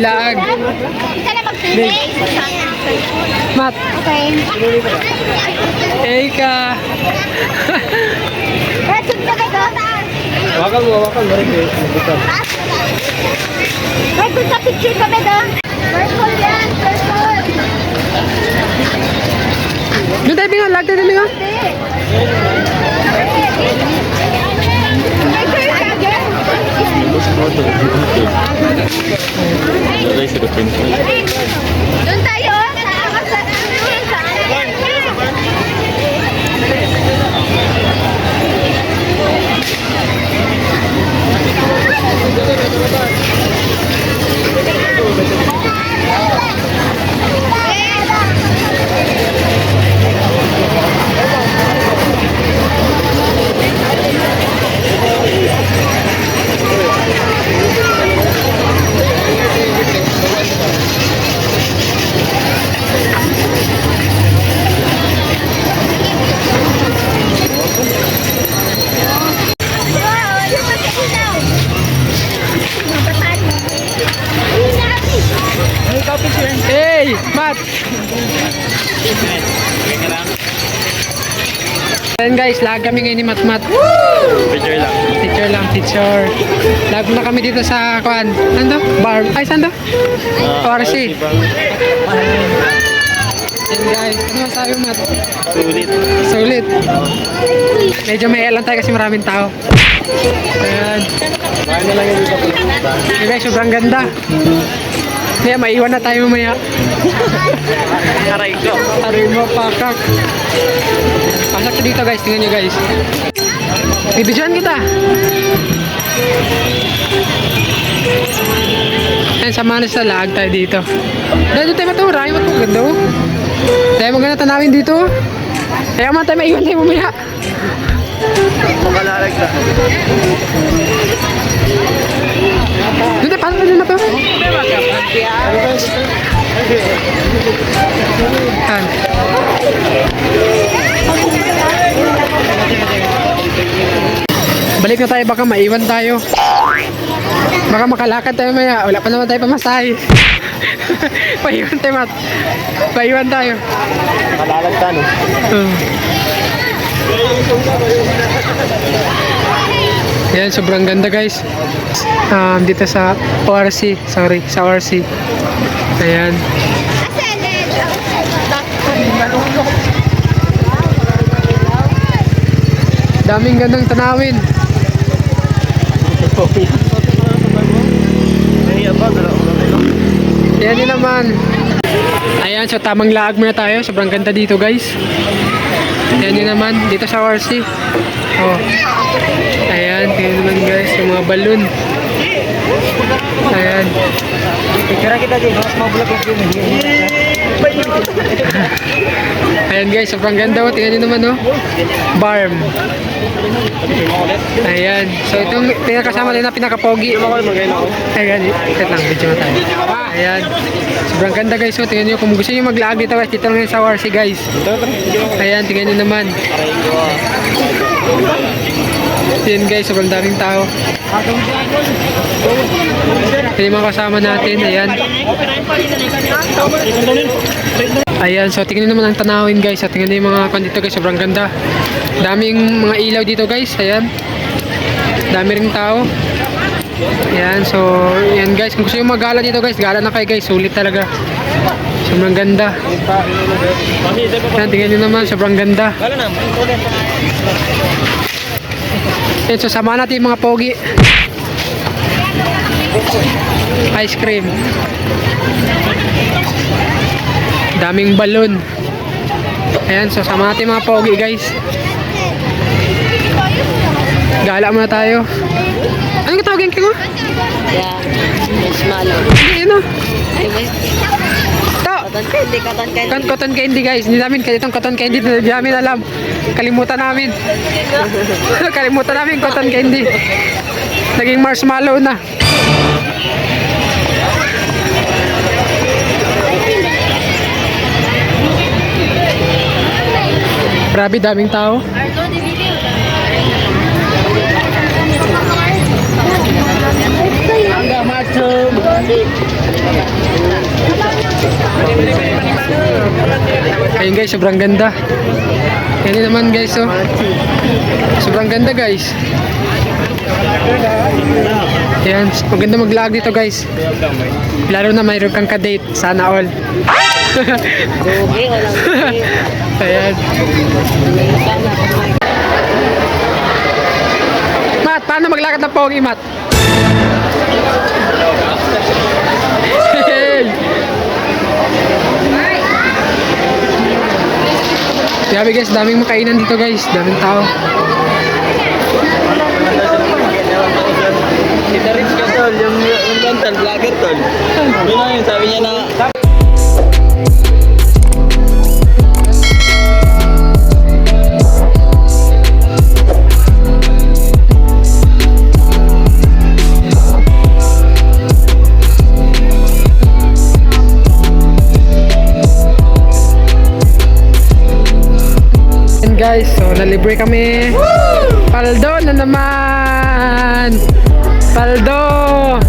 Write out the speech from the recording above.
Lag. Mat. Okay. Eka. Wakal mo rin kayo. Ay, kung sa picture kami doon. Circle yan, circle. Doon tayo bingo, lag tayo bingo. Doon tayo. Hey, Mat. Ayan guys, lag kami ngayon ni Mat. Picture lang. Teacher lang, teacher. Lag na kami dito sa kuan. Saan to? Bar. Ay, saan to? ORC. Ayan guys, ano masabi mo, Mat? Sulit. Sulit. Medyo may lang tayo kasi maraming tao. Ayan. Bakit na lang yung dito. Ayan guys, sobrang ganda. Kaya maiwan na tayo mamaya. Aray ko. Aray mo, pakak. Pasok dito guys, tingnan nyo guys. Bibidyoan kita. Ayan, sama na sa lag tayo dito. Dahil tayo matura, yung matuganda oh. Tayo maganda tanawin dito. Kaya man tayo maiwan tayo mamaya. Makalalag ka. Doon tayo, pasok na to. Ayan. Balik na tayo, baka maiwan tayo. Baka makalakad tayo maya. Wala pa naman tayo pamasahe. Paiwan tayo, Mat. Paiwan tayo. Makalalag ka, no? Yan, sobrang ganda guys. Dito sa ORC. Sorry, sa ORC. Ayan. Daming gandang tanawin. Ayan din naman. Ayan, so tamang laag muna tayo. Sobrang ganda dito guys. Ayan din naman, dito sa ORC. Oh. Ayan, tingnan naman guys, yung mga balloon. Ayan. Kira kita din, mas mabulag ko yun. Ayan guys, sobrang ganda. Tingnan nyo naman oh. Barm. Ayan. So itong pinakasama din na pinakapogi. Ayan, ikot lang, video mo tayo. Ayan. Sobrang ganda guys. So tingnan nyo, kung gusto nyo mag-lag dito guys, dito lang sa ORC guys. Ayan, tingnan nyo naman. Ayan guys, sobrang daming tao. Ayan yung mga kasama natin. Ayan. Ayan, so tingnan naman ang tanawin guys. At tingnan yung mga kan dito guys, sobrang ganda. Daming mga ilaw dito guys. Ayan. Dami ring tao. Ayan, so ayan guys, kung gusto nyo mag-gala dito guys, gala na kayo guys. Sulit talaga. Sobrang ganda. Ayan, tingnan nyo naman, sobrang ganda. Ayan, so sama natin yung mga pogi. Ice cream. Daming balon. Ayan, so sama natin mga pogi guys. Gala muna tayo. Ano ka tawagin ko? Yeah, mas malo. Hindi, ano? Ay, mas... To! Cotton candy guys. Hindi namin itong cotton candy. Hindi namin alam. Kalimutan namin. Kalimutan namin cotton candy. Naging marshmallow na. Grabe, daming tao. Ayun guys, sobrang ganda. Yan din naman guys, oh. Sobrang ganda guys. Yan, maganda mag-vlog dito guys. Lalo na mayroon kang ka-date, sana all. Ayan. Mat, paano maglakad ng pogi, Mat? Hey! Grabe guys, daming makainan dito guys, daming tao. Kita Rich ka tol, yung content vlogger tol. Yun lang yun, sabi niya na Guys, so nalibre kami. Paldo na naman. Paldo.